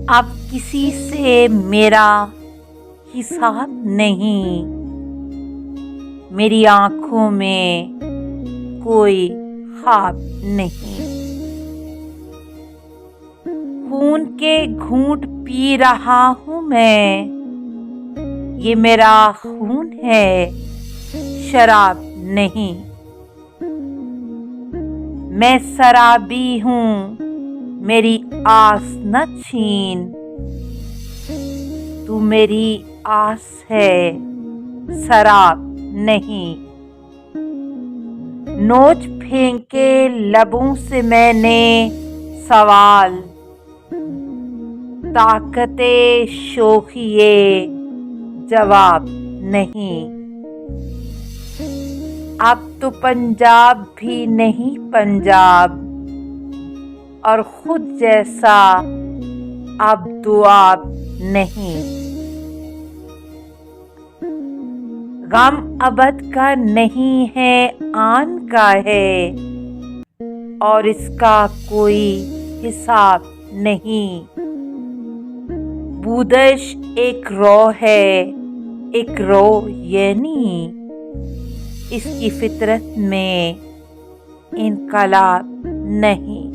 اب کسی سے میرا حساب نہیں، میری آنکھوں میں کوئی خواب نہیں۔ خون کے گھونٹ پی رہا ہوں میں، یہ میرا خون ہے، شراب نہیں۔ میں سرابی ہوں، میری آس نہ چھین، تو میری آس ہے، سراب نہیں۔ نوچ پھینکے لبوں سے میں نے سوال، طاقت شوخیِ جواب نہیں۔ اب تو پنجاب بھی نہیں پنجاب، اور خود جیسا اب دوآب نہیں۔ غم ابد کا نہیں ہے، آن کا ہے، اور اس کا کوئی حساب نہیں۔ بودش ایک رو ہے، ایک رو یعنی اس کی فطرت میں انقلاب نہیں۔